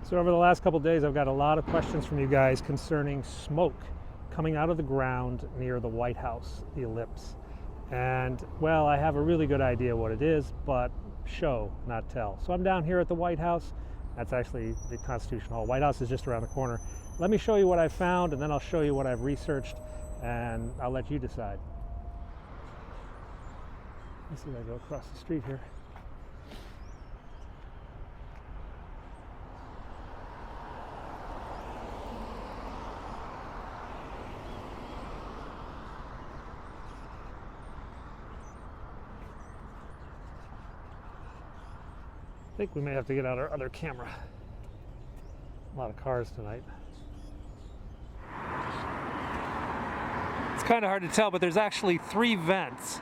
So over the last couple days, I've got a lot of questions from you guys concerning smoke coming out of the ground near the White House, the ellipse. And well, I have a really good idea what it is, but show, not tell. So I'm down here at the White House. That's actually the Constitution Hall. White House is just around the corner. Let me show you what I found, and then I'll show you what I've researched, and I'll let you decide. Let's see if I go across the street here. I think we may have to get out our other camera. A lot of cars tonight. It's kind of hard to tell, but there's actually 3 vents.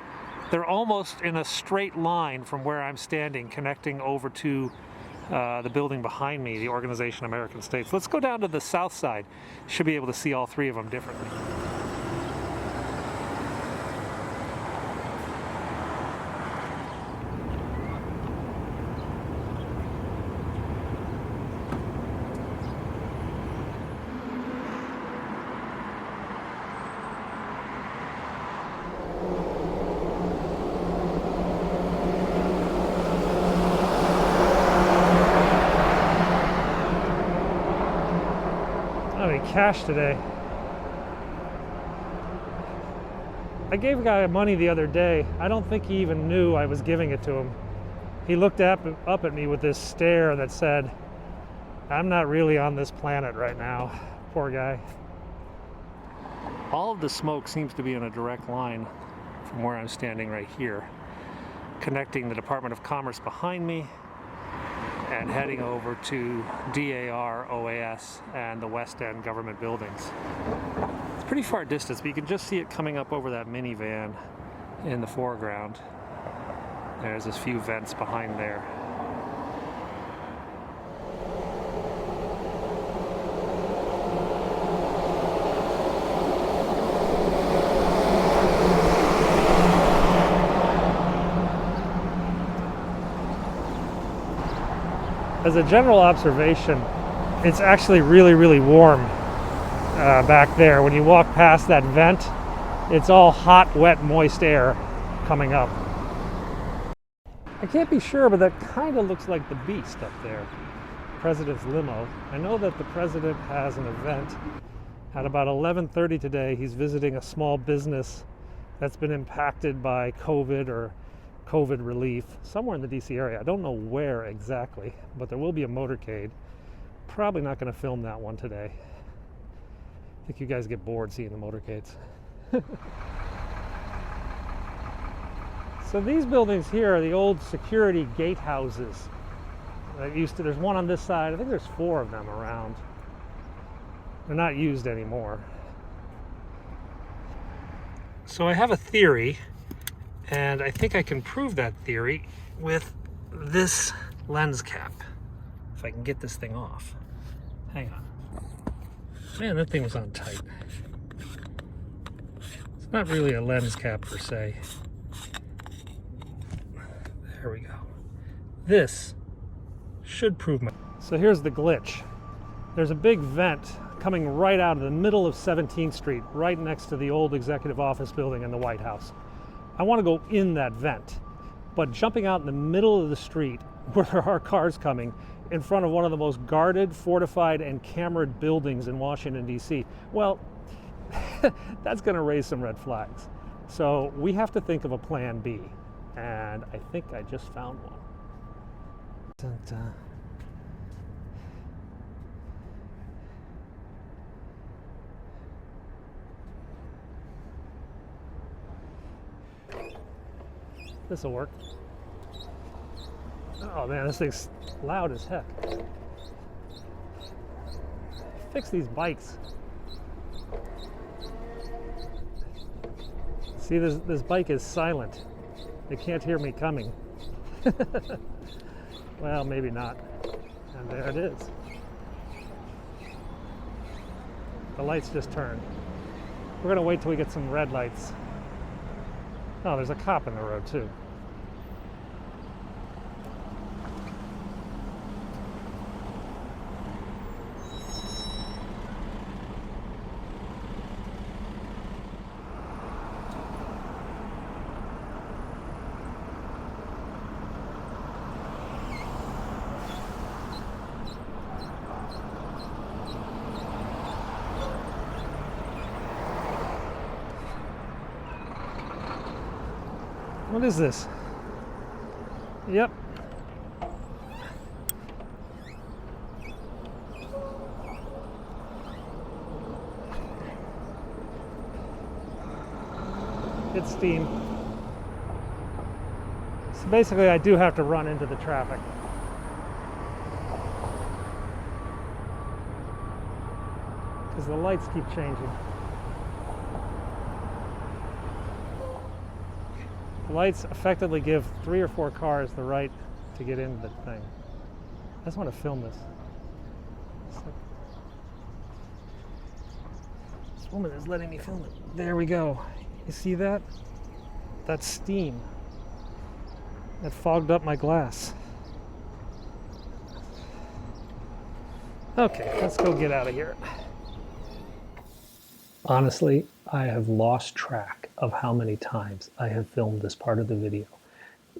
They're almost in a straight line from where I'm standing, connecting over to the building behind me, the Organization of American States. Let's go down to the south side. Should be able to see all 3 of them differently. Cash today. I gave a guy money the other day. I don't think he even knew I was giving it to him. He looked up at me with this stare that said, "I'm not really on this planet right now." Poor guy. All of the smoke seems to be in a direct line from where I'm standing right here, connecting the Department of Commerce behind me and heading over to DAR, OAS, and the West End government buildings. It's pretty far distance, but you can just see it coming up over that minivan in the foreground. There's a few vents behind there. As a general observation, it's actually really, really warm back there. When you walk past that vent, it's all hot, wet, moist air coming up. I can't be sure, but that kind of looks like the Beast up there, the president's limo. I know that the president has an event at about 11:30 today. He's visiting a small business that's been impacted by COVID or COVID relief somewhere in the DC area. I don't know where exactly, but there will be a motorcade. Probably not going to film that one today. I think you guys get bored seeing the motorcades. So these buildings here are the old security gatehouses. There's one on this side. I think there's 4 of them around. They're not used anymore. So I have a theory, and I think I can prove that theory with this lens cap. If I can get this thing off. Hang on. Man, that thing was on tight. It's not really a lens cap per se. There we go. This should prove my... So here's the glitch. There's a big vent coming right out of the middle of 17th Street, right next to the old executive office building and the White House. I want to go in that vent, but jumping out in the middle of the street where there are cars coming in front of one of the most guarded, fortified, and cameraed buildings in Washington, D.C., well, that's going to raise some red flags. So we have to think of a plan B, and I think I just found one. Dun-dun. This'll work. Oh man, this thing's loud as heck. Fix these bikes. See, this bike is silent. They can't hear me coming. Well, maybe not. And there it is. The lights just turned. We're gonna wait till we get some red lights. Oh, there's a cop in the road too. What is this? Yep. It's steam. So basically I do have to run into the traffic. Because the lights keep changing. The lights effectively give 3 or 4 cars the right to get into the thing. I just want to film this. This woman is letting me film it. There we go. You see that? That's steam. That fogged up my glass. Okay, let's go get out of here. Honestly, I have lost track of how many times I have filmed this part of the video.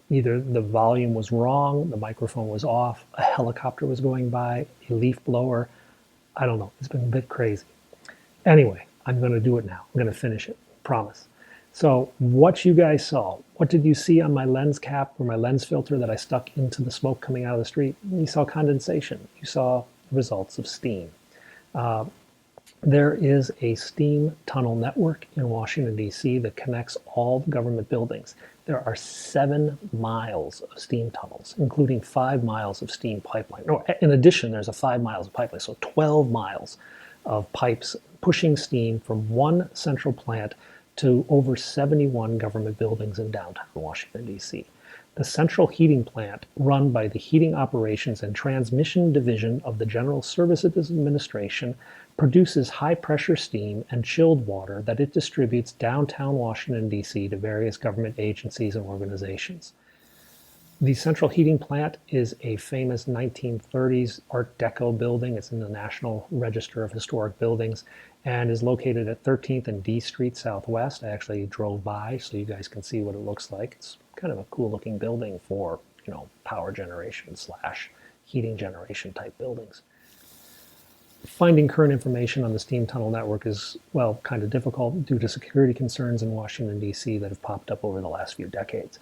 Either the volume was wrong, the microphone was off, a helicopter was going by, a leaf blower. I don't know. It's been a bit crazy. Anyway, I'm going to do it now. I'm going to finish it. Promise. So what you guys saw, what did you see on my lens cap or my lens filter that I stuck into the smoke coming out of the street? You saw condensation. You saw the results of steam. There is a steam tunnel network in Washington, D.C. that connects all the government buildings. There are 7 miles of steam tunnels, including 5 miles of steam pipeline. No, in addition, there's a 5 miles of pipeline, so 12 miles of pipes pushing steam from one central plant to over 71 government buildings in downtown Washington, D.C. The central heating plant, run by the Heating Operations and Transmission Division of the General Services Administration, produces high-pressure steam and chilled water that it distributes downtown Washington, D.C. to various government agencies and organizations. The central heating plant is a famous 1930s Art Deco building. It's in the National Register of Historic Buildings and is located at 13th and D Street Southwest. I actually drove by so you guys can see what it looks like. It's kind of a cool looking building for, power generation / heating generation type buildings. Finding current information on the steam tunnel network is, well, kind of difficult due to security concerns in Washington, D.C. that have popped up over the last few decades.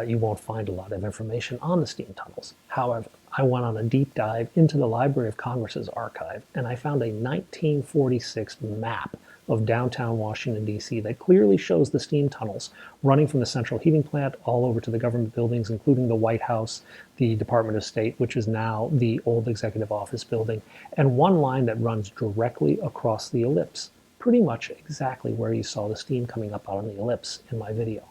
You won't find a lot of information on the steam tunnels. However, I went on a deep dive into the Library of Congress's archive, and I found a 1946 map of downtown Washington, D.C. that clearly shows the steam tunnels running from the central heating plant all over to the government buildings, including the White House, the Department of State, which is now the old Executive Office building, and one line that runs directly across the ellipse, pretty much exactly where you saw the steam coming up out on the ellipse in my video.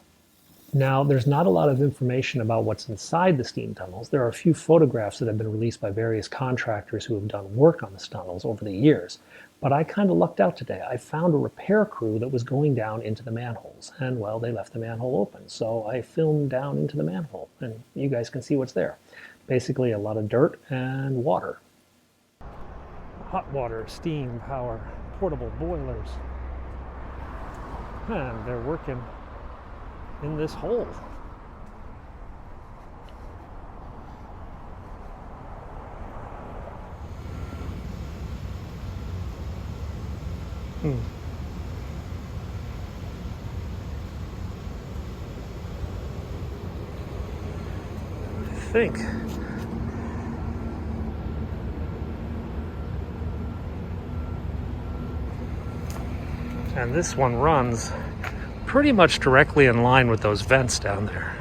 Now, there's not a lot of information about what's inside the steam tunnels. There are a few photographs that have been released by various contractors who have done work on the tunnels over the years. But I kind of lucked out today. I found a repair crew that was going down into the manholes. And, well, they left the manhole open. So I filmed down into the manhole. And you guys can see what's there. Basically a lot of dirt and water. Hot water, steam, power, portable boilers. And they're working in this hole. I think and this one runs pretty much directly in line with those vents down there.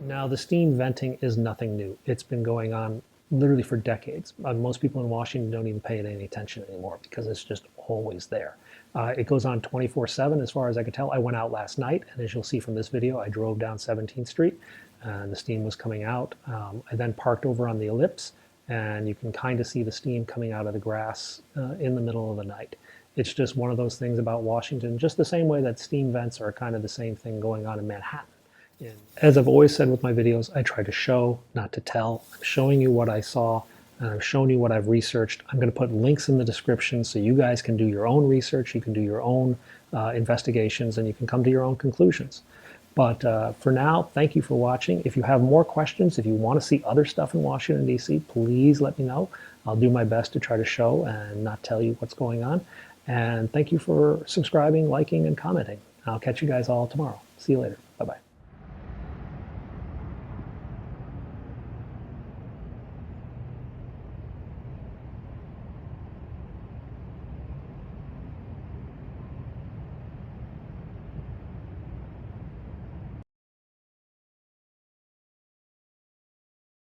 Now, the steam venting is nothing new. It's been going on literally for decades. Most people in Washington don't even pay it any attention anymore because it's just always there. It goes on 24/7 as far as I can tell. I went out last night, and as you'll see from this video, I drove down 17th Street and the steam was coming out. I then parked over on the ellipse, and you can kind of see the steam coming out of the grass in the middle of the night. It's just one of those things about Washington, just the same way that steam vents are kind of the same thing going on in Manhattan. And as I've always said with my videos, I try to show, not to tell. I'm showing you what I saw, and I'm showing you what I've researched. I'm going to put links in the description so you guys can do your own research, you can do your own investigations, and you can come to your own conclusions. But for now, thank you for watching. If you have more questions, if you want to see other stuff in Washington, D.C., please let me know. I'll do my best to try to show and not tell you what's going on. And thank you for subscribing, liking, and commenting. I'll catch you guys all tomorrow. See you later. Bye-bye.